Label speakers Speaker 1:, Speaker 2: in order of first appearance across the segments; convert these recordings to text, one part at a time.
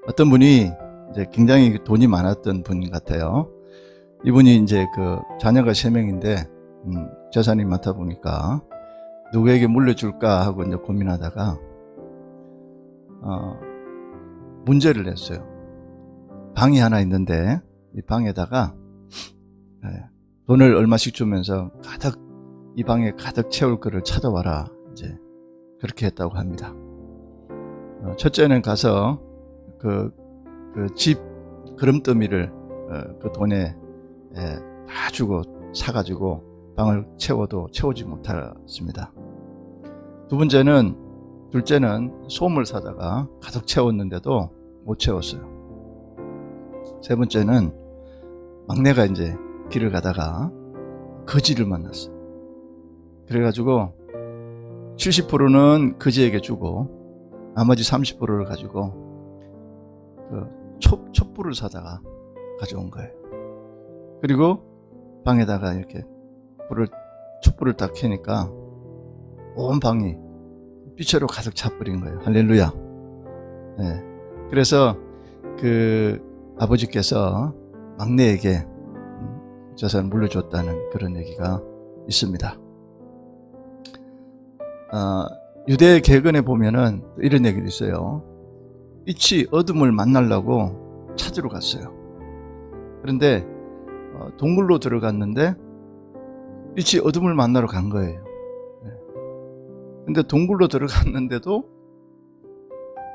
Speaker 1: 어떤 분이 이제 굉장히 돈이 많았던 분 같아요. 이분이 이제 그 자녀가 3명인데 재산이 많다 보니까 누구에게 물려줄까 하고 이제 고민하다가 문제를 냈어요. 방이 하나 있는데 이 방에다가 돈을 얼마씩 주면서 가득 이 방에 가득 채울 거를 찾아와라, 이제 그렇게 했다고 합니다. 첫째는 가서 그 집 그름더미를 그 돈에 다 주고 사가지고 방을 채워도 채우지 못했습니다. 둘째는 솜을 사다가 가득 채웠는데도 못 채웠어요. 세 번째는 막내가 이제 길을 가다가 거지를 만났어요. 그래가지고 70%는 거지에게 주고 나머지 30%를 가지고 그 촛불을 사다가 가져온 거예요. 그리고 방에다가 이렇게 촛불을 딱 켜니까 온 방이 빛으로 가득 차버린 거예요. 할렐루야. 네. 그래서 그 아버지께서 막내에게 재산을 물려줬다는 그런 얘기가 있습니다. 유대 개근에 보면은 이런 얘기도 있어요. 빛이 어둠을 만나려고 찾으러 갔어요. 그런데 동굴로 들어갔는데 빛이 어둠을 만나러 간 거예요. 근데 동굴로 들어갔는데도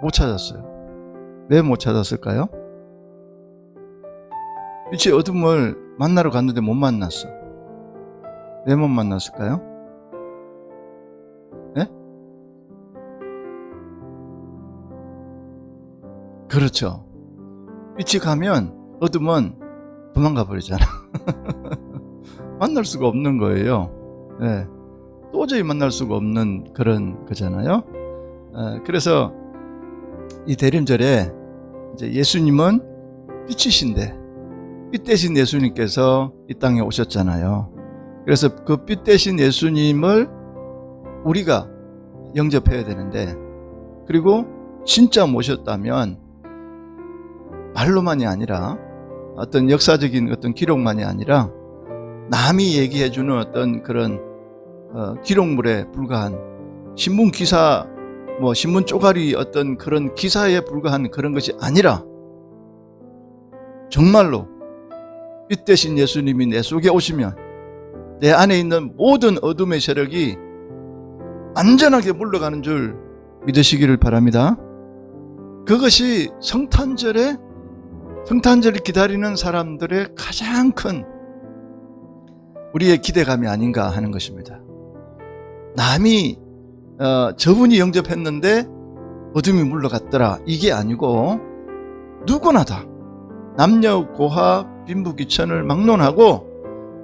Speaker 1: 못 찾았어요. 왜 못 찾았을까요? 빛이 어둠을 만나러 갔는데 못 만났어. 왜 못 만났을까요? 네? 그렇죠. 빛이 가면 어둠은 도망가 버리잖아. 만날 수가 없는 거예요. 네. 도저히 만날 수가 없는 그런 거잖아요. 그래서 이 대림절에 이제 예수님은 빛이신데 빛 대신 예수님께서 이 땅에 오셨잖아요. 그래서 그 빛 대신 예수님을 우리가 영접해야 되는데, 그리고 진짜 모셨다면 말로만이 아니라 어떤 역사적인 어떤 기록만이 아니라 남이 얘기해주는 어떤 그런 기록물에 불과한 신문 기사, 신문 쪼가리 어떤 그런 기사에 불과한 그런 것이 아니라 정말로 빛 대신 예수님이 내 속에 오시면 내 안에 있는 모든 어둠의 세력이 안전하게 물러가는 줄 믿으시기를 바랍니다. 그것이 성탄절을 기다리는 사람들의 가장 큰 우리의 기대감이 아닌가 하는 것입니다. 남이 저분이 영접했는데 어둠이 물러갔더라, 이게 아니고 누구나 다 남녀 고하 빈부귀천을 막론하고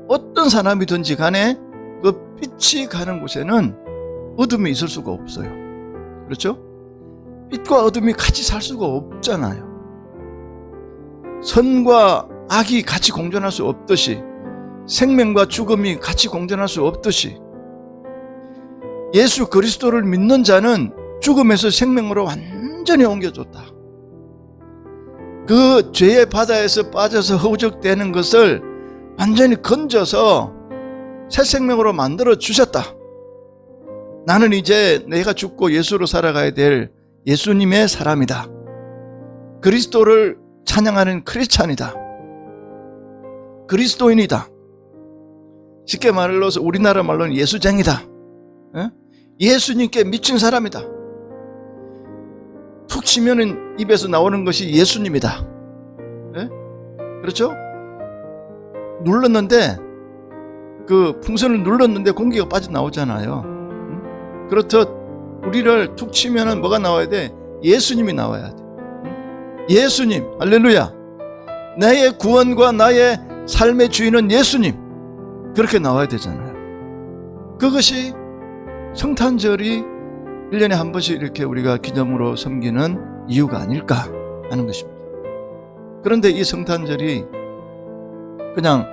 Speaker 1: 어떤 사람이든지 간에 그 빛이 가는 곳에는 어둠이 있을 수가 없어요. 그렇죠? 빛과 어둠이 같이 살 수가 없잖아요. 선과 악이 같이 공존할 수 없듯이, 생명과 죽음이 같이 공존할 수 없듯이, 예수 그리스도를 믿는 자는 죽음에서 생명으로 완전히 옮겨줬다. 그 죄의 바다에서 빠져서 허우적대는 것을 완전히 건져서 새 생명으로 만들어 주셨다. 나는 이제 내가 죽고 예수로 살아가야 될 예수님의 사람이다. 그리스도를 찬양하는 크리스찬이다. 그리스도인이다. 쉽게 말해서 우리나라 말로는 예수쟁이다. 예수님께 미친 사람이다. 툭 치면은 입에서 나오는 것이 예수님이다. 그렇죠? 눌렀는데, 그 풍선을 눌렀는데 공기가 빠져나오잖아요. 그렇듯 우리를 툭 치면은 뭐가 나와야 돼? 예수님이 나와야 돼. 예수님, 할렐루야. 나의 구원과 나의 삶의 주인은 예수님. 그렇게 나와야 되잖아요. 그것이 성탄절이 1년에 한 번씩 이렇게 우리가 기념으로 섬기는 이유가 아닐까 하는 것입니다. 그런데 이 성탄절이 그냥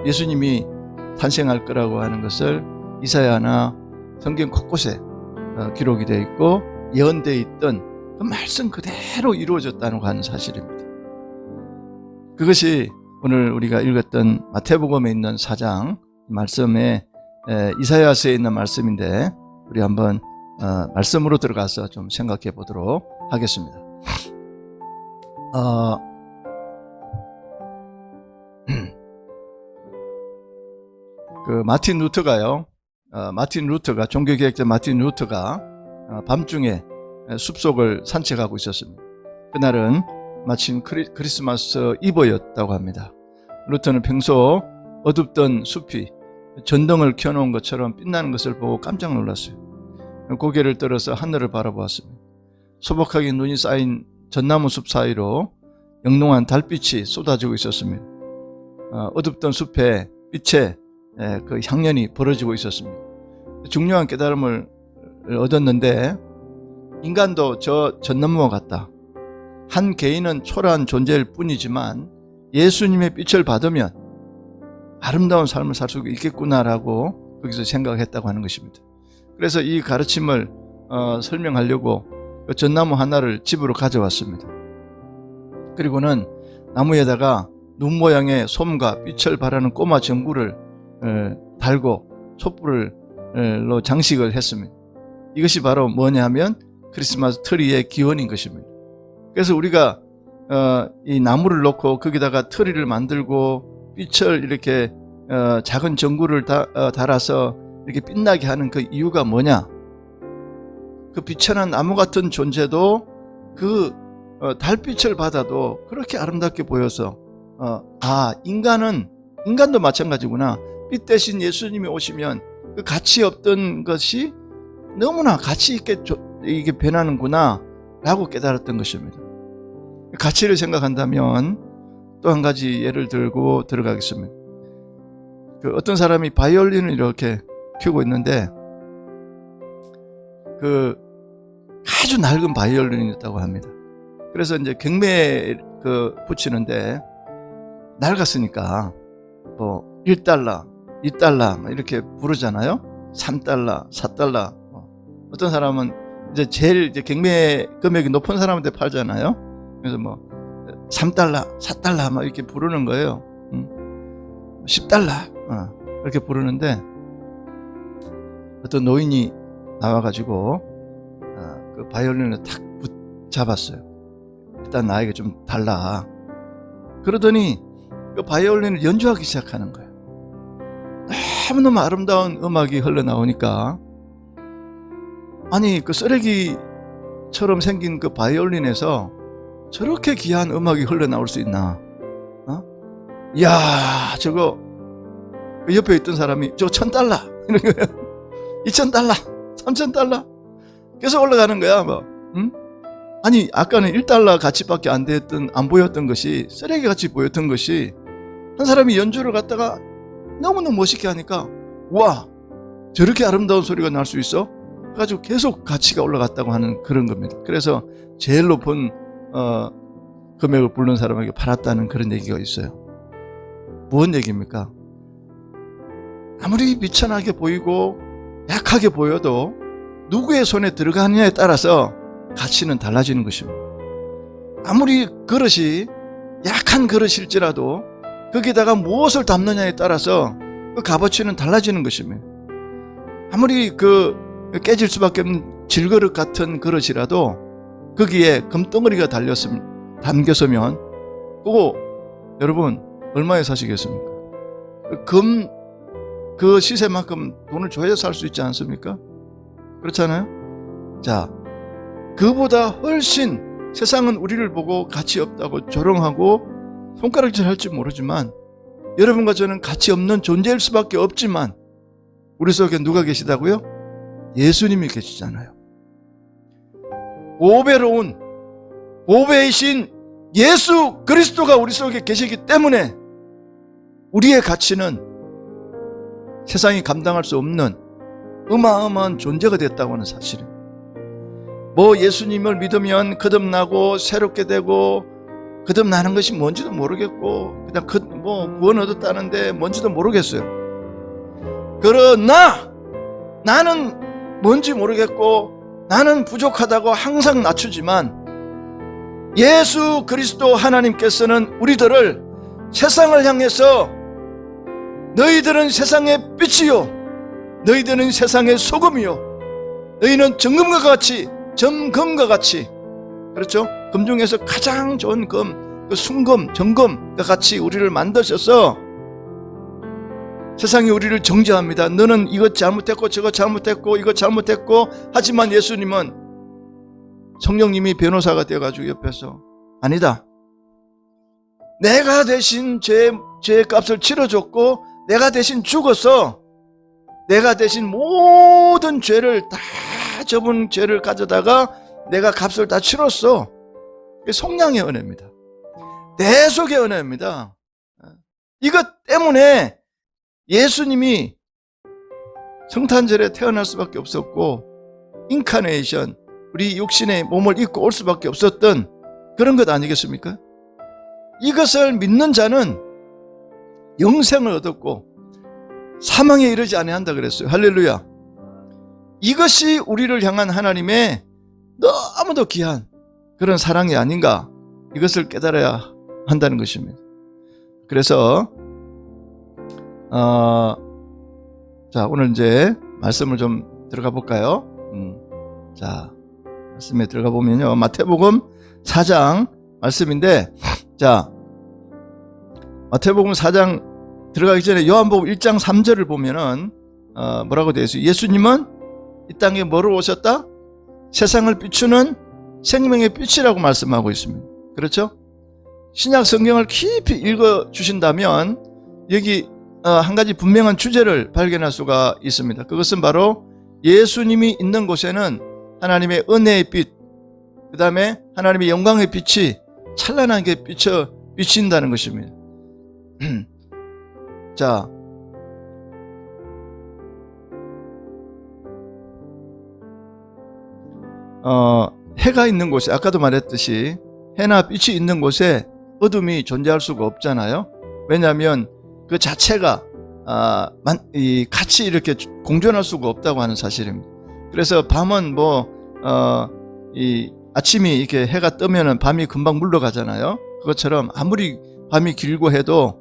Speaker 1: 예수님이 탄생할 거라고 하는 것을 이사야나 성경 곳곳에 기록이 되어 있고 예언되어 있던 그 말씀 그대로 이루어졌다고 하는 사실입니다. 그것이 오늘 우리가 읽었던 마태복음에 있는 4장 말씀에 이사야서에 있는 말씀인데 우리 한번 말씀으로 들어가서 좀 생각해 보도록 하겠습니다. 그 마틴 루터가 종교개혁자 마틴 루터가 밤중에 숲속을 산책하고 있었습니다. 그날은 마침 크리스마스 이브였다고 합니다. 루터는 평소 어둡던 숲이 전등을 켜놓은 것처럼 빛나는 것을 보고 깜짝 놀랐어요. 고개를 들어서 하늘을 바라보았습니다. 소복하게 눈이 쌓인 전나무 숲 사이로 영롱한 달빛이 쏟아지고 있었습니다. 어둡던 숲에 빛의 그 향연이 벌어지고 있었습니다. 중요한 깨달음을 얻었는데 인간도 저 전나무와 같다. 한 개인은 초라한 존재일 뿐이지만 예수님의 빛을 받으면 아름다운 삶을 살 수 있겠구나라고 거기서 생각했다고 하는 것입니다. 그래서 이 가르침을 설명하려고 그 전나무 하나를 집으로 가져왔습니다. 그리고는 나무에다가 눈 모양의 솜과 빛을 발하는 꼬마 전구를 달고 촛불로 장식을 했습니다. 이것이 바로 뭐냐 하면 크리스마스 트리의 기원인 것입니다. 그래서 우리가 이 나무를 놓고 거기다가 트리를 만들고 빛을 이렇게 작은 전구를 달아서 이렇게 빛나게 하는 그 이유가 뭐냐? 그 빛천한 나무 같은 존재도 그 달빛을 받아도 그렇게 아름답게 보여서 인간도 마찬가지구나. 빛 대신 예수님이 오시면 그 가치 없던 것이 너무나 가치 있게 이게 변하는구나 라고 깨달았던 것입니다. 가치를 생각한다면 또 한 가지 예를 들고 들어가겠습니다. 그 어떤 사람이 바이올린을 이렇게 켜고 있는데 그 아주 낡은 바이올린이었다고 합니다. 그래서 이제 경매에 붙이는데 낡았으니까 뭐 1달러, 2달러 이렇게 부르잖아요. 3달러, 4달러. 어떤 사람은 이제 제일 경매 금액이 높은 사람한테 팔잖아요. 그래서 뭐 3달러, 4달러 막 이렇게 부르는 거예요. 10달러 이렇게 부르는데 어떤 노인이 나와가지고 그 바이올린을 탁 붙잡았어요. 일단 나에게 좀 달라. 그러더니 그 바이올린을 연주하기 시작하는 거예요. 너무너무 아름다운 음악이 흘러나오니까 아니 그 쓰레기처럼 생긴 그 바이올린에서 저렇게 귀한 음악이 흘러나올 수 있나? 이야 저거 그 옆에 있던 사람이 저거 1000달러 이런 거예요. 2000달러 3000달러 계속 올라가는 거야. 뭐. 응? 아니 아까는 1달러 가치밖에 안 보였던 것이 쓰레기 같이 보였던 것이 한 사람이 연주를 갖다가 너무너무 멋있게 하니까 와 저렇게 아름다운 소리가 날 수 있어? 그래가지고 계속 가치가 올라갔다고 하는 그런 겁니다. 그래서 제일 높은 금액을 부른 사람에게 팔았다는 그런 얘기가 있어요. 무슨 얘기입니까? 아무리 비천하게 보이고 약하게 보여도 누구의 손에 들어가느냐에 따라서 가치는 달라지는 것입니다. 아무리 그릇이 약한 그릇일지라도 거기다가 무엇을 담느냐에 따라서 그 값어치는 달라지는 것입니다. 아무리 그 깨질 수밖에 없는 질그릇 같은 그릇이라도 거기에 금덩어리가 담겼으면 그거 여러분 얼마에 사시겠습니까? 그 시세만큼 돈을 줘야 살 수 있지 않습니까? 그렇잖아요? 자, 그보다 훨씬 세상은 우리를 보고 가치 없다고 조롱하고 손가락질 할지 모르지만 여러분과 저는 가치 없는 존재일 수밖에 없지만 우리 속에 누가 계시다고요? 예수님이 계시잖아요. 보배로운 보배이신 예수 그리스도가 우리 속에 계시기 때문에 우리의 가치는 세상이 감당할 수 없는 어마어마한 존재가 됐다고 하는 사실입니다. 뭐 예수님을 믿으면 거듭나고 새롭게 되고 거듭나는 것이 뭔지도 모르겠고 그냥 뭐 구원 얻었다는데 뭔지도 모르겠어요. 그러나 나는 뭔지 모르겠고 나는 부족하다고 항상 낮추지만 예수 그리스도 하나님께서는 우리들을 세상을 향해서 너희들은 세상의 빛이요 너희들은 세상의 소금이요 너희는 점검과 같이 그렇죠? 금 중에서 가장 좋은 금, 그 순금, 정금과 같이 우리를 만드셔서 세상이 우리를 정죄합니다. 너는 이것 잘못했고 저것 잘못했고 이것 잘못했고 하지만 예수님은 성령님이 변호사가 되어가지고 옆에서 아니다. 내가 대신 죄의 값을 치러줬고 내가 대신 죽어서 내가 대신 모든 죄를 다 접은 죄를 가져다가 내가 값을 다 치렀어. 그게 속량의 은혜입니다. 대속의 은혜입니다. 이것 때문에 예수님이 성탄절에 태어날 수밖에 없었고 인카네이션 우리 육신의 몸을 입고 올 수밖에 없었던 그런 것 아니겠습니까? 이것을 믿는 자는 영생을 얻었고 사망에 이르지 아니한다 그랬어요. 할렐루야. 이것이 우리를 향한 하나님의 너무도 귀한 그런 사랑이 아닌가 이것을 깨달아야 한다는 것입니다. 그래서 자 오늘 이제 말씀을 좀 들어가 볼까요? 자 말씀에 들어가 보면요 마태복음 4장 말씀인데 자 마태복음 4장 들어가기 전에 요한복음 1장 3절을 보면은 뭐라고 되어 있어요? 예수님은 이 땅에 뭐로 오셨다? 세상을 비추는 생명의 빛이라고 말씀하고 있습니다. 그렇죠? 신약 성경을 깊이 읽어 주신다면 여기 한 가지 분명한 주제를 발견할 수가 있습니다. 그것은 바로 예수님이 있는 곳에는 하나님의 은혜의 빛, 그 다음에 하나님의 영광의 빛이 찬란하게 비친다는 것입니다. 자, 해가 있는 곳에 아까도 말했듯이 해나 빛이 있는 곳에 어둠이 존재할 수가 없잖아요. 왜냐하면 그 자체가 같이 이렇게 공존할 수가 없다고 하는 사실입니다. 그래서 밤은 이 아침이 이렇게 해가 뜨면은 밤이 금방 물러가잖아요. 그것처럼 아무리 밤이 길고 해도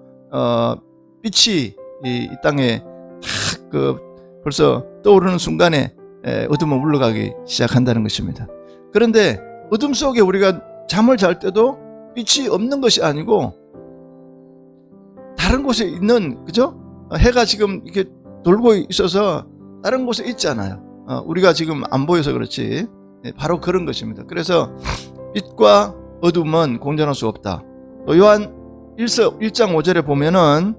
Speaker 1: 빛이 이 땅에 벌써 떠오르는 순간에 어둠은 물러가기 시작한다는 것입니다. 그런데 어둠 속에 우리가 잠을 잘 때도 빛이 없는 것이 아니고 다른 곳에 있는, 그죠? 해가 지금 이렇게 돌고 있어서 다른 곳에 있잖아요. 우리가 지금 안 보여서 그렇지. 바로 그런 것입니다. 그래서 빛과 어둠은 공존할 수 없다. 또 요한 1장 5절에 보면은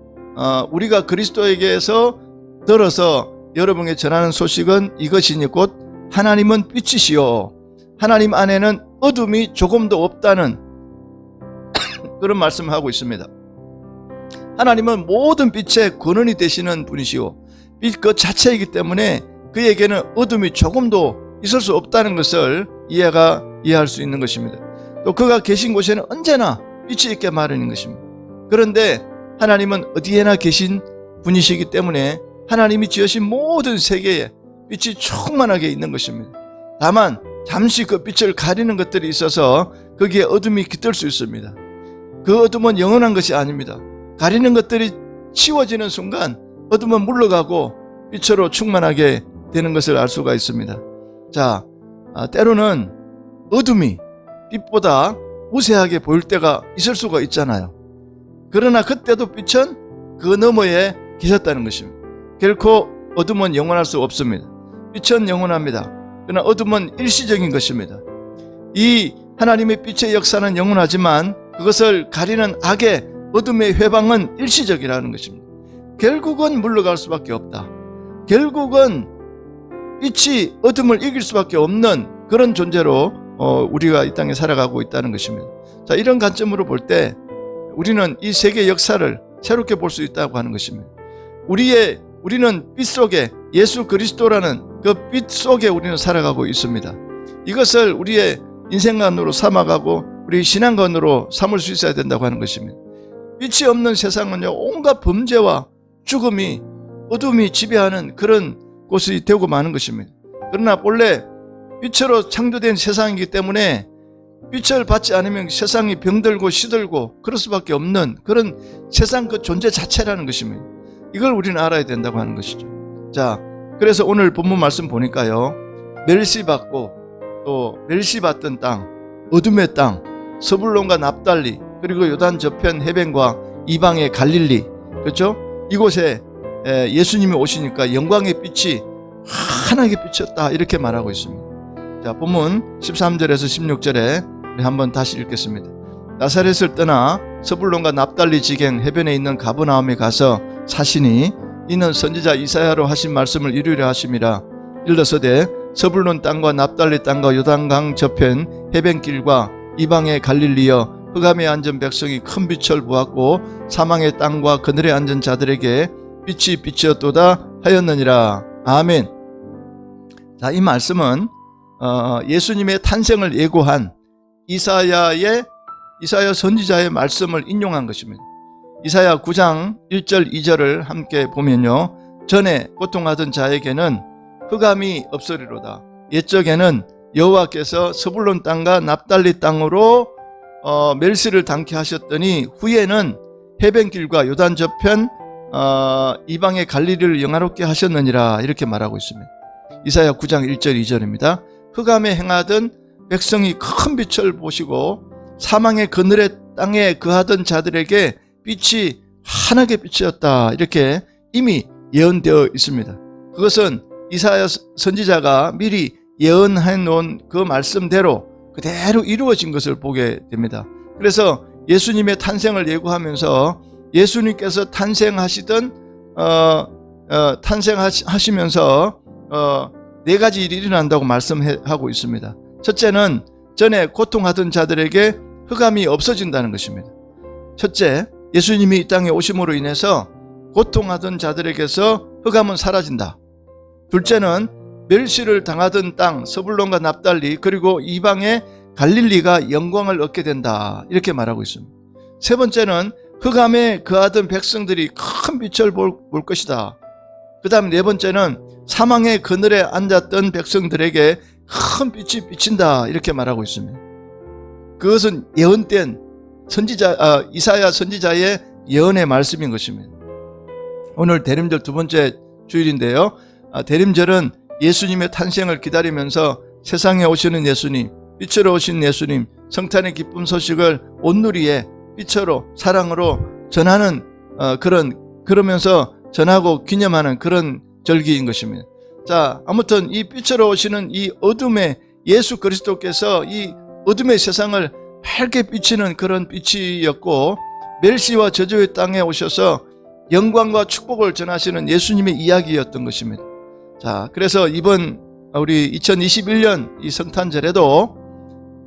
Speaker 1: 우리가 그리스도에게서 들어서 여러분에게 전하는 소식은 이것이니 곧 하나님은 빛이시요 하나님 안에는 어둠이 조금도 없다는 그런 말씀을 하고 있습니다. 하나님은 모든 빛의 근원이 되시는 분이시오 빛 그 자체이기 때문에 그에게는 어둠이 조금도 있을 수 없다는 것을 이해할 수 있는 것입니다. 또 그가 계신 곳에는 언제나 빛이 있게 마련인 것입니다. 그런데 하나님은 어디에나 계신 분이시기 때문에 하나님이 지으신 모든 세계에 빛이 충만하게 있는 것입니다. 다만 잠시 그 빛을 가리는 것들이 있어서 거기에 어둠이 깃들 수 있습니다. 그 어둠은 영원한 것이 아닙니다. 가리는 것들이 치워지는 순간 어둠은 물러가고 빛으로 충만하게 되는 것을 알 수가 있습니다. 자, 때로는 어둠이 빛보다 우세하게 보일 때가 있을 수가 있잖아요. 그러나 그때도 빛은 그 너머에 계셨다는 것입니다. 결코 어둠은 영원할 수 없습니다. 빛은 영원합니다. 그러나 어둠은 일시적인 것입니다. 이 하나님의 빛의 역사는 영원하지만 그것을 가리는 악의 어둠의 회방은 일시적이라는 것입니다. 결국은 물러갈 수밖에 없다. 결국은 빛이 어둠을 이길 수밖에 없는 그런 존재로 우리가 이 땅에 살아가고 있다는 것입니다. 자, 이런 관점으로 볼 때 우리는 이 세계 역사를 새롭게 볼 수 있다고 하는 것입니다. 우리는 빛 속에 예수 그리스도라는 그 빛 속에 우리는 살아가고 있습니다. 이것을 우리의 인생관으로 삼아가고 우리 신앙관으로 삼을 수 있어야 된다고 하는 것입니다. 빛이 없는 세상은요 온갖 범죄와 죽음이 어둠이 지배하는 그런 곳이 되고 마는 것입니다. 그러나 본래 빛으로 창조된 세상이기 때문에 빛을 받지 않으면 세상이 병들고 시들고 그럴 수밖에 없는 그런 세상 그 존재 자체라는 것입니다. 이걸 우리는 알아야 된다고 하는 것이죠. 자, 그래서 오늘 본문 말씀 보니까요, 멸시받고 또 멸시받던 땅, 어둠의 땅, 서불론과 납달리, 그리고 요단 저편 해변과 이방의 갈릴리, 그렇죠? 이곳에 예수님이 오시니까 영광의 빛이 환하게 비쳤다, 이렇게 말하고 있습니다. 자, 본문 13절에서 16절에 우리 한번 다시 읽겠습니다. 나사렛을 떠나 서불론과 납달리 지경 해변에 있는 가버나움에 가서 사시니 이는 선지자 이사야로 하신 말씀을 이루려 하심이라. 일러서되 서불론 땅과 납달리 땅과 요단강 저편 해변길과 이방의 갈릴리여, 흑암에 앉은 백성이 큰 빛을 보았고 사망의 땅과 그늘에 앉은 자들에게 빛이 비치었도다 하였느니라. 아멘. 자, 이 말씀은 예수님의 탄생을 예고한 이사야 선지자의 말씀을 인용한 것입니다. 이사야 9장 1절 2절을 함께 보면요, 전에 고통하던 자에게는 흑암이 없으리로다. 옛적에는 여호와께서 서불론 땅과 납달리 땅으로 멸시를 당케 하셨더니 후에는 해변길과 요단 저편 이방의 갈릴리를 영화롭게 하셨느니라, 이렇게 말하고 있습니다. 이사야 9장 1절 2절입니다. 흑암에 행하던 백성이 큰 빛을 보시고 사망의 그늘의 땅에 거하던 자들에게 빛이 환하게 비치었다, 이렇게 이미 예언되어 있습니다. 그것은 이사야 선지자가 미리 예언해 놓은 그 말씀대로 그대로 이루어진 것을 보게 됩니다. 그래서 예수님의 탄생을 예고하면서 예수님께서 탄생하시면서 네 가지 일이 일어난다고 말씀하고 있습니다. 첫째는 전에 고통하던 자들에게 흑암이 없어진다는 것입니다. 첫째, 예수님이 이 땅에 오심으로 인해서 고통하던 자들에게서 흑암은 사라진다. 둘째는 멸시를 당하던 땅 서불론과 납달리 그리고 이방의 갈릴리가 영광을 얻게 된다, 이렇게 말하고 있습니다. 세 번째는 흑암에 거하던 백성들이 큰 빛을 볼 것이다. 그 다음 네 번째는 사망의 그늘에 앉았던 백성들에게 큰 빛이 비친다, 이렇게 말하고 있습니다. 그것은 예언된 이사야 선지자의 예언의 말씀인 것입니다. 오늘 대림절 두 번째 주일인데요, 대림절은 예수님의 탄생을 기다리면서 세상에 오시는 예수님, 빛으로 오신 예수님, 성탄의 기쁨 소식을 온누리에 빛으로 사랑으로 전하는 그러면서 전하고 기념하는 그런 절기인 것입니다. 자, 아무튼 이 빛으로 오시는 이 어둠의 예수 그리스도께서 이 어둠의 세상을 밝게 비치는 그런 빛이었고, 멸시와 저주의 땅에 오셔서 영광과 축복을 전하시는 예수님의 이야기였던 것입니다. 자, 그래서 이번 우리 2021년 이 성탄절에도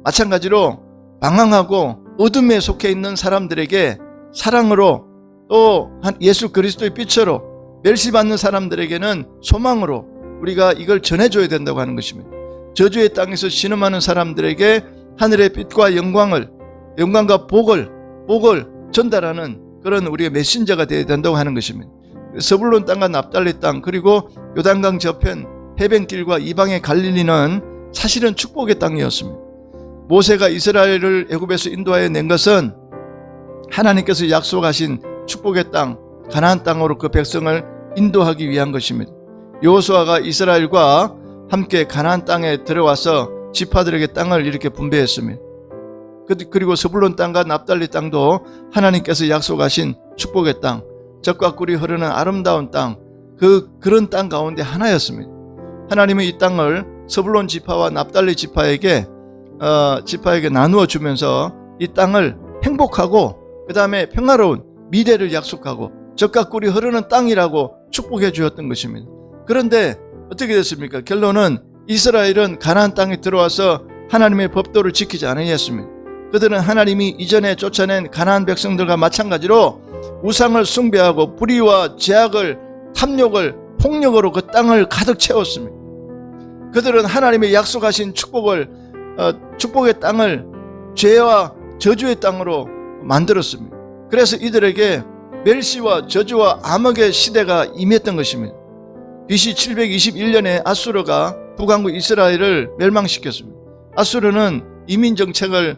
Speaker 1: 마찬가지로 방황하고 어둠에 속해 있는 사람들에게 사랑으로, 또 예수 그리스도의 빛으로, 멸시받는 사람들에게는 소망으로 우리가 이걸 전해줘야 된다고 하는 것입니다. 저주의 땅에서 신음하는 사람들에게 하늘의 빛과 영광과 복을 전달하는 그런 우리의 메신저가 되어야 된다고 하는 것입니다. 서불론 땅과 납달리 땅 그리고 요단강 저편 해변길과 이방의 갈릴리는 사실은 축복의 땅이었습니다. 모세가 이스라엘을 애굽에서 인도하여 낸 것은 하나님께서 약속하신 축복의 땅 가나안 땅으로 그 백성을 인도하기 위한 것입니다. 여호수아가 이스라엘과 함께 가나안 땅에 들어와서 지파들에게 땅을 이렇게 분배했습니다. 그리고 서불론 땅과 납달리 땅도 하나님께서 약속하신 축복의 땅, 젖과 꿀이 흐르는 아름다운 땅, 그런 땅 가운데 하나였습니다. 하나님은 이 땅을 서불론 지파와 납달리 지파에게 나누어 주면서 이 땅을 행복하고 그 다음에 평화로운 미래를 약속하고 젖과 꿀이 흐르는 땅이라고 축복해 주었던 것입니다. 그런데 어떻게 됐습니까? 결론은 이스라엘은 가나안 땅에 들어와서 하나님의 법도를 지키지 않았습니다. 그들은 하나님이 이전에 쫓아낸 가나안 백성들과 마찬가지로 우상을 숭배하고 불의와 제약을, 탐욕을, 폭력으로 그 땅을 가득 채웠습니다. 그들은 하나님의 약속하신 축복의 땅을 죄와 저주의 땅으로 만들었습니다. 그래서 이들에게 멸시와 저주와 암흑의 시대가 임했던 것입니다. BC 721년에 아수르가 북왕국 이스라엘을 멸망시켰습니다. 아수르는 이민 정책을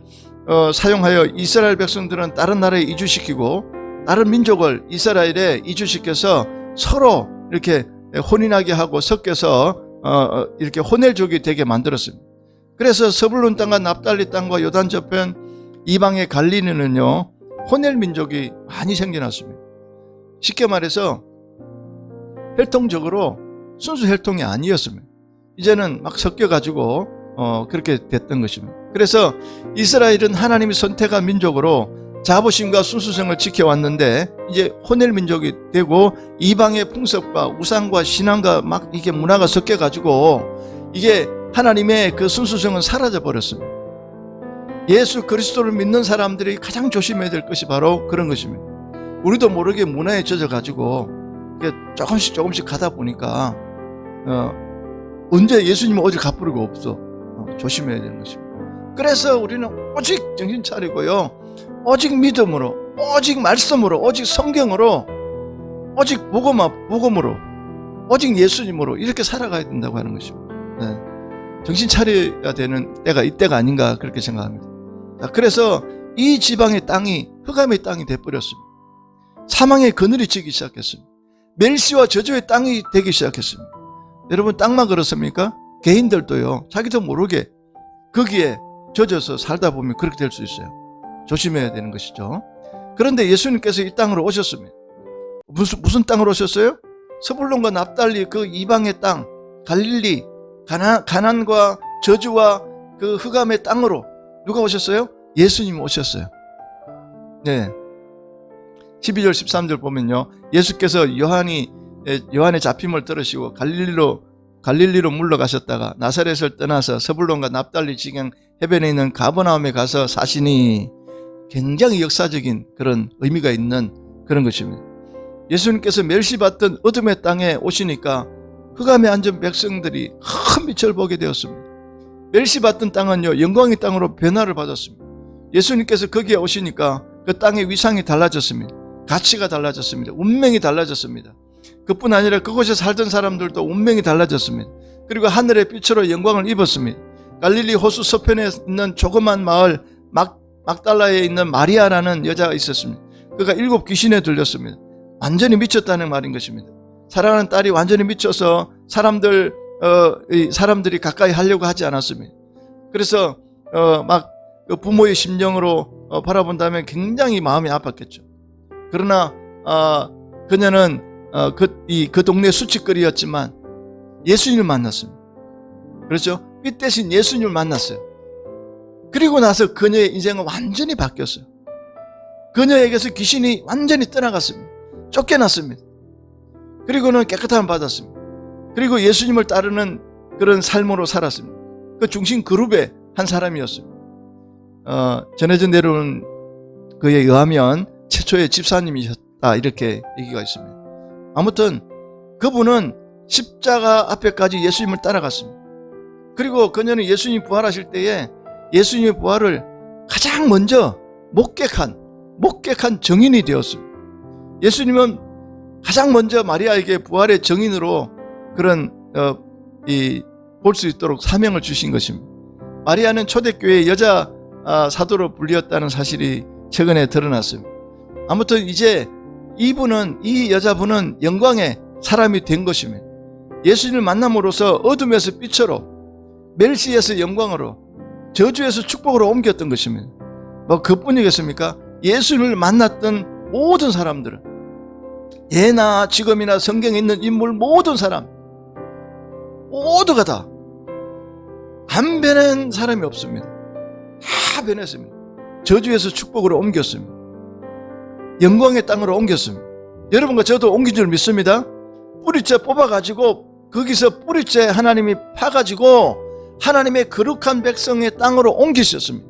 Speaker 1: 사용하여 이스라엘 백성들은 다른 나라에 이주시키고 다른 민족을 이스라엘에 이주시켜서 서로 이렇게 혼인하게 하고 섞여서 이렇게 혼혈족이 되게 만들었습니다. 그래서 서불론 땅과 납달리 땅과 요단 저편 이방의 갈릴리는요 혼혈 민족이 많이 생겨났습니다. 쉽게 말해서 혈통적으로 순수 혈통이 아니었습니다. 이제는 막 섞여가지고 그렇게 됐던 것입니다. 그래서 이스라엘은 하나님이 선택한 민족으로 자부심과 순수성을 지켜왔는데 이제 혼혈 민족이 되고 이방의 풍습과 우상과 신앙과 막 이게 문화가 섞여가지고 이게 하나님의 그 순수성은 사라져 버렸습니다. 예수 그리스도를 믿는 사람들이 가장 조심해야 될 것이 바로 그런 것입니다. 우리도 모르게 문화에 젖어가지고 조금씩 가다 보니까 언제 예수님은 어디 갚으려고 없어. 조심해야 되는 것입니다. 그래서 우리는 오직 정신 차리고요, 오직 믿음으로, 오직 말씀으로, 오직 성경으로, 오직 복음으로, 오직 예수님으로 이렇게 살아가야 된다고 하는 것입니다. 네. 정신 차려야 되는 때가 이때가 아닌가 그렇게 생각합니다. 그래서 이 지방의 땅이 흑암의 땅이 돼버렸습니다. 사망의 그늘이 지기 시작했습니다. 멸시와 저주의 땅이 되기 시작했습니다. 여러분 땅만 그렇습니까? 개인들도요 자기도 모르게 거기에 젖어서 살다 보면 그렇게 될 수 있어요. 조심해야 되는 것이죠. 그런데 예수님께서 이 땅으로 오셨습니다. 무슨 땅으로 오셨어요? 서불론과 납달리 그 이방의 땅, 갈릴리, 가난과 저주와 그 흑암의 땅으로 누가 오셨어요? 예수님 오셨어요. 네. 12절 13절 보면요, 예수께서 요한의 잡힘을 들으시고 갈릴리로 물러가셨다가 나사렛을 떠나서 서불론과 납달리 지경 해변에 있는 가버나움에 가서 사시니, 굉장히 역사적인 그런 의미가 있는 그런 것입니다. 예수님께서 멸시받던 어둠의 땅에 오시니까 흑암에 앉은 백성들이 큰 빛을 보게 되었습니다. 멸시받던 땅은요 영광의 땅으로 변화를 받았습니다. 예수님께서 거기에 오시니까 그 땅의 위상이 달라졌습니다. 가치가 달라졌습니다. 운명이 달라졌습니다. 그뿐 아니라 그곳에 살던 사람들도 운명이 달라졌습니다. 그리고 하늘의 빛으로 영광을 입었습니다. 갈릴리 호수 서편에 있는 조그만 마을 막달라에 있는 마리아라는 여자가 있었습니다. 그가 7 귀신에 들렸습니다. 완전히 미쳤다는 말인 것입니다. 사랑하는 딸이 완전히 미쳐서 사람들이 가까이 하려고 하지 않았습니다. 그래서 그 부모의 심정으로 바라본다면 굉장히 마음이 아팠겠죠. 그러나 그녀는 그 동네 수치거리였지만 예수님을 만났습니다. 그렇죠? 빛 대신 예수님을 만났어요. 그리고 나서 그녀의 인생은 완전히 바뀌었어요. 그녀에게서 귀신이 완전히 떠나갔습니다. 쫓겨났습니다. 그리고는 깨끗함을 받았습니다. 그리고 예수님을 따르는 그런 삶으로 살았습니다. 그 중심 그룹의 한 사람이었습니다. 전해져 내려온 그에 의하면 최초의 집사님이셨다 이렇게 얘기가 있습니다. 아무튼 그분은 십자가 앞에까지 예수님을 따라갔습니다. 그리고 그녀는 예수님 부활하실 때에 예수님의 부활을 가장 먼저 목격한 증인이 되었습니다. 예수님은 가장 먼저 마리아에게 부활의 증인으로 그런 볼 수 있도록 사명을 주신 것입니다. 마리아는 초대교회의 여자 사도로 불리었다는 사실이 최근에 드러났습니다. 아무튼 이제 이 여자분은 영광의 사람이 된 것입니다. 예수님을 만남으로써 어둠에서 빛으로, 멸시에서 영광으로, 저주에서 축복으로 옮겼던 것입니다. 뭐 그뿐이겠습니까? 예수님을 만났던 모든 사람들은, 예나 지금이나 성경에 있는 인물 모든 사람 모두가 다 안 변한 사람이 없습니다. 다 변했습니다. 저주에서 축복으로 옮겼습니다. 영광의 땅으로 옮겼습니다. 여러분과 저도 옮긴 줄 믿습니다. 뿌리째 뽑아가지고 거기서 뿌리째 하나님이 파가지고 하나님의 거룩한 백성의 땅으로 옮기셨습니다.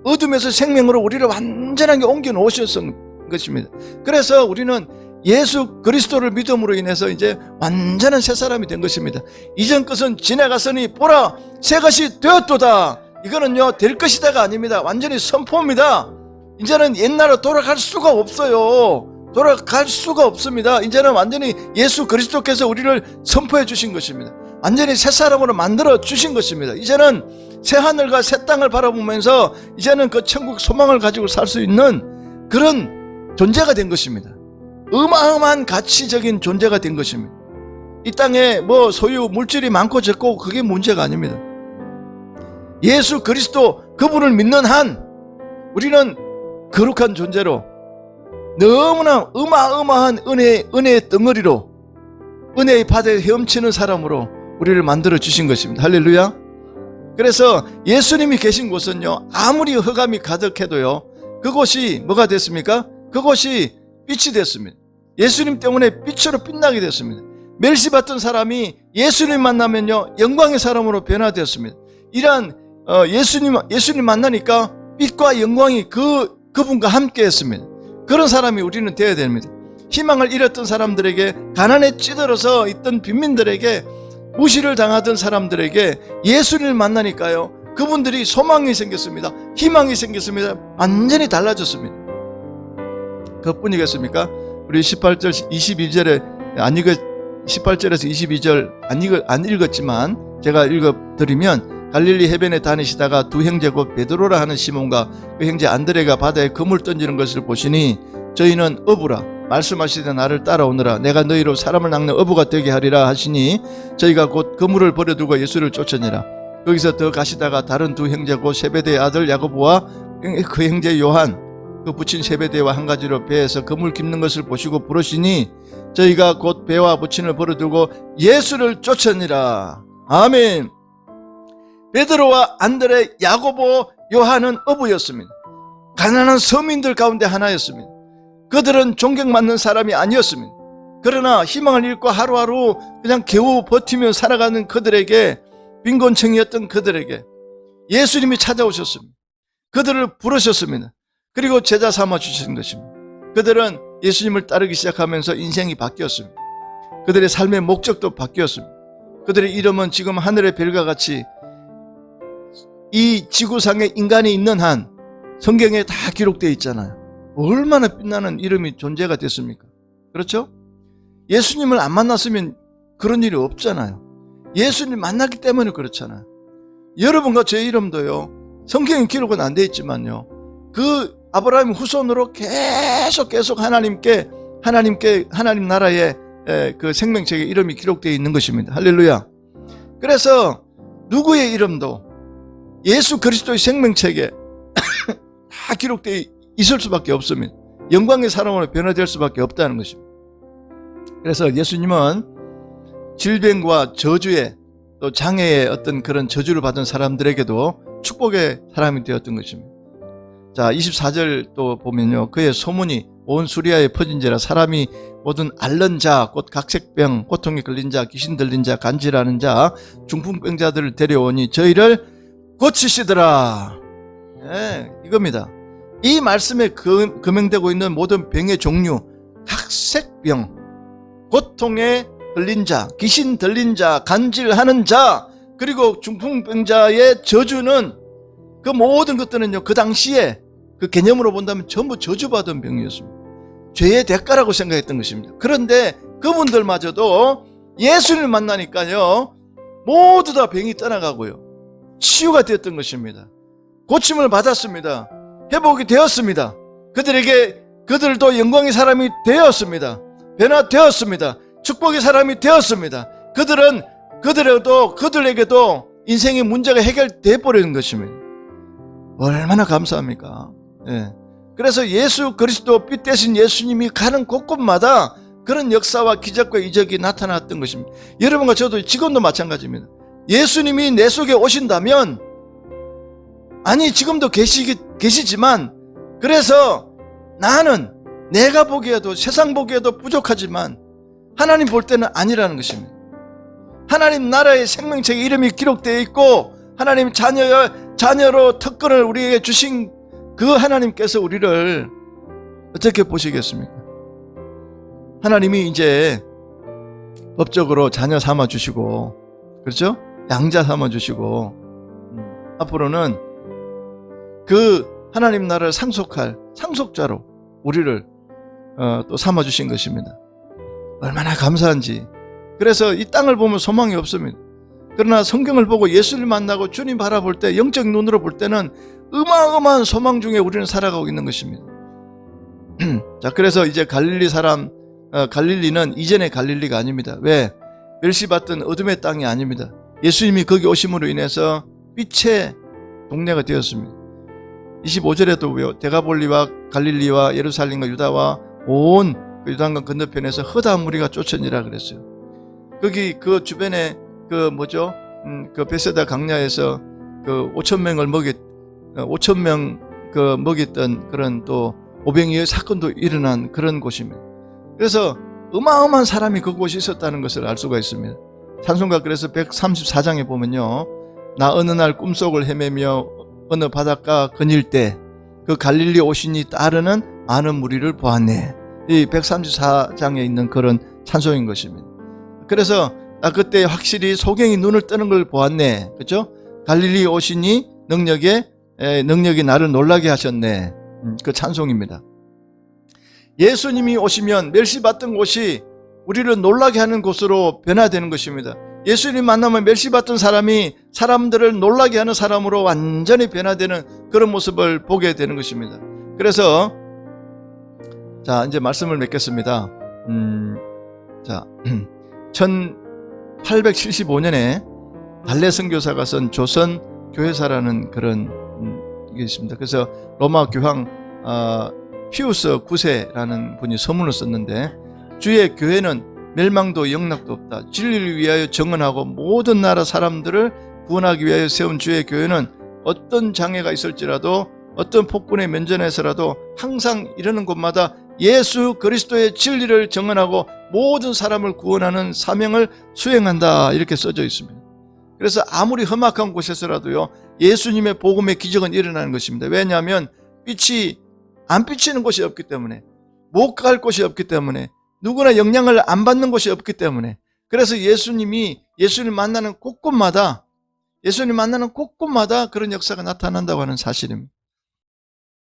Speaker 1: 어둠에서 생명으로 우리를 완전하게 옮겨 놓으셨던 것입니다. 그래서 우리는 예수 그리스도를 믿음으로 인해서 이제 완전한 새 사람이 된 것입니다. 이전 것은 지나갔으니 보라 새 것이 되었도다. 이거는요 될 것이다가 아닙니다. 완전히 선포입니다. 이제는 옛날로 돌아갈 수가 없어요. 돌아갈 수가 없습니다. 이제는 완전히 예수 그리스도께서 우리를 선포해 주신 것입니다. 완전히 새 사람으로 만들어 주신 것입니다. 이제는 새 하늘과 새 땅을 바라보면서 이제는 그 천국 소망을 가지고 살 수 있는 그런 존재가 된 것입니다. 어마어마한 가치적인 존재가 된 것입니다. 이 땅에 뭐 소유 물질이 많고 적고 그게 문제가 아닙니다. 예수 그리스도 그분을 믿는 한 우리는 거룩한 존재로 너무나 어마어마한 은혜의 덩어리로 은혜의 바다에 헤엄치는 사람으로 우리를 만들어 주신 것입니다. 할렐루야. 그래서 예수님이 계신 곳은요, 아무리 흑암이 가득해도요, 그곳이 뭐가 됐습니까? 그곳이 빛이 됐습니다. 예수님 때문에 빛으로 빛나게 됐습니다. 멸시받던 사람이 예수님 만나면요, 영광의 사람으로 변화되었습니다. 이러한 예수님 만나니까 빛과 영광이 그분과 함께 했습니다. 그런 사람이 우리는 되어야 됩니다. 희망을 잃었던 사람들에게, 가난에 찌들어서 있던 빈민들에게, 무시를 당하던 사람들에게 예수님을 만나니까요, 그분들이 소망이 생겼습니다. 희망이 생겼습니다. 완전히 달라졌습니다. 그뿐이겠습니까? 우리 18절 22절에 18절에서 22절 안 읽었지만 제가 읽어드리면, 갈릴리 해변에 다니시다가 두 형제 곧 베드로라 하는 시몬과 그 형제 안드레가 바다에 그물 던지는 것을 보시니 저희는 어부라 말씀하시되 나를 따라오너라 내가 너희로 사람을 낚는 어부가 되게 하리라 하시니 저희가 곧 그물을 버려두고 예수를 쫓으니라. 거기서 더 가시다가 다른 두 형제 곧 세베대의 아들 야고보와 그 형제 요한 그 부친 세베대와 한 가지로 배에서 그물 깁는 것을 보시고 부르시니 저희가 곧 배와 부친을 버려두고 예수를 쫓으니라. 아멘. 베드로와 안드레, 야고보, 요한은 어부였습니다. 가난한 서민들 가운데 하나였습니다. 그들은 존경받는 사람이 아니었습니다. 그러나 희망을 잃고 하루하루 그냥 겨우 버티며 살아가는 그들에게, 빈곤층이었던 그들에게 예수님이 찾아오셨습니다. 그들을 부르셨습니다. 그리고 제자 삼아 주신 것입니다. 그들은 예수님을 따르기 시작하면서 인생이 바뀌었습니다. 그들의 삶의 목적도 바뀌었습니다. 그들의 이름은 지금 하늘의 별과 같이 이 지구상에 인간이 있는 한 성경에 다 기록되어 있잖아요. 얼마나 빛나는 이름이 존재가 됐습니까? 그렇죠? 예수님을 안 만났으면 그런 일이 없잖아요. 예수님 만났기 때문에 그렇잖아요. 여러분과 제 이름도요, 성경에 기록은 안 되어 있지만요, 그 아브라함 후손으로 계속 하나님 나라의 그 생명책에 이름이 기록되어 있는 것입니다. 할렐루야. 그래서 누구의 이름도 예수 그리스도의 생명책에 다 기록되어 있을 수밖에 없습니다. 영광의 사람으로 변화될 수밖에 없다는 것입니다. 그래서 예수님은 질병과 저주의 또 장애의 어떤 그런 저주를 받은 사람들에게도 축복의 사람이 되었던 것입니다. 자, 24절 또 보면요, 그의 소문이 온 수리아에 퍼진지라 사람이 모든 앓는 자, 곧 각색병, 고통에 걸린 자, 귀신 들린 자, 간질하는 자, 중풍병자들을 데려오니 저희를 고치시더라. 네, 이겁니다. 이 말씀에 금행되고 있는 모든 병의 종류, 각색병, 고통에 걸린 자, 귀신 들린 자, 간질하는 자, 그리고 중풍병자의 저주는, 그 모든 것들은요, 그 당시에 그 개념으로 본다면 전부 저주받은 병이었습니다. 죄의 대가라고 생각했던 것입니다. 그런데 그분들마저도 예수를 만나니까요, 모두 다 병이 떠나가고요, 치유가 되었던 것입니다. 고침을 받았습니다. 회복이 되었습니다. 그들도 영광의 사람이 되었습니다. 변화되었습니다. 축복의 사람이 되었습니다. 그들에게도 인생의 문제가 해결돼 버리는 것입니다. 얼마나 감사합니까? 예. 그래서 예수 그리스도 빛 대신 예수님이 가는 곳곳마다 그런 역사와 기적과 이적이 나타났던 것입니다. 여러분과 저도 지금도 마찬가지입니다. 예수님이 내 속에 오신다면, 아니 지금도 계시지만, 그래서 나는 내가 보기에도 세상 보기에도 부족하지만 하나님 볼 때는 아니라는 것입니다. 하나님 나라의 생명책에 이름이 기록되어 있고 하나님 자녀로 특권을 우리에게 주신 그 하나님께서 우리를 어떻게 보시겠습니까? 하나님이 이제 법적으로 자녀 삼아 주시고, 그렇죠? 양자 삼아 주시고, 앞으로는 그 하나님 나라를 상속할 상속자로 우리를 또 삼아 주신 것입니다. 얼마나 감사한지. 그래서 이 땅을 보면 소망이 없습니다. 그러나 성경을 보고 예수를 만나고 주님 바라볼 때, 영적 눈으로 볼 때는 어마어마한 소망 중에 우리는 살아가고 있는 것입니다. 자, 그래서 이제 갈릴리 사람, 갈릴리는 이전의 갈릴리가 아닙니다. 왜? 멸시받던 어둠의 땅이 아닙니다. 예수님이 거기 오심으로 인해서 빛의 동네가 되었습니다. 25절에도 데가볼리와 갈릴리와 예루살렘과 유다와 온 그 요단강 건너편에서 허다한 무리가 쫓으니라 그랬어요. 거기 그 주변에 그 베세다 강야에서 그 5,000명 그 먹였던 그런 또 오병이의 사건도 일어난 그런 곳입니다. 그래서 어마어마한 사람이 그곳에 있었다는 것을 알 수가 있습니다. 찬송가 그래서 134장에 보면요, 나 어느 날 꿈속을 헤매며 어느 바닷가 거닐 때 그 갈릴리 오신이 따르는 많은 무리를 보았네. 이 134장에 있는 그런 찬송인 것입니다. 그래서 나 그때 확실히 소경이 눈을 뜨는 걸 보았네. 그렇죠? 갈릴리 오신이 능력이 나를 놀라게 하셨네. 그 찬송입니다. 예수님이 오시면 멸시받던 곳이 우리를 놀라게 하는 곳으로 변화되는 것입니다. 예수님 만나면 멸시받던 사람이 사람들을 놀라게 하는 사람으로 완전히 변화되는 그런 모습을 보게 되는 것입니다. 그래서 자, 이제 말씀을 맺겠습니다. 자, 1875년에 달레 선교사가 쓴 조선 교회사라는 그런 게 있습니다. 그래서 로마 교황 피우스 9세라는 분이 서문을 썼는데, 주의 교회는 멸망도 영락도 없다. 진리를 위하여 정언하고 모든 나라 사람들을 구원하기 위하여 세운 주의 교회는 어떤 장애가 있을지라도, 어떤 폭군의 면전에서라도 항상 이러는 곳마다 예수 그리스도의 진리를 정언하고 모든 사람을 구원하는 사명을 수행한다. 이렇게 써져 있습니다. 그래서 아무리 험악한 곳에서라도요, 예수님의 복음의 기적은 일어나는 것입니다. 왜냐하면 빛이 안 비치는 곳이 없기 때문에, 못 갈 곳이 없기 때문에, 누구나 영향을 안 받는 곳이 없기 때문에, 그래서 예수님을 만나는 곳곳마다 그런 역사가 나타난다고 하는 사실입니다.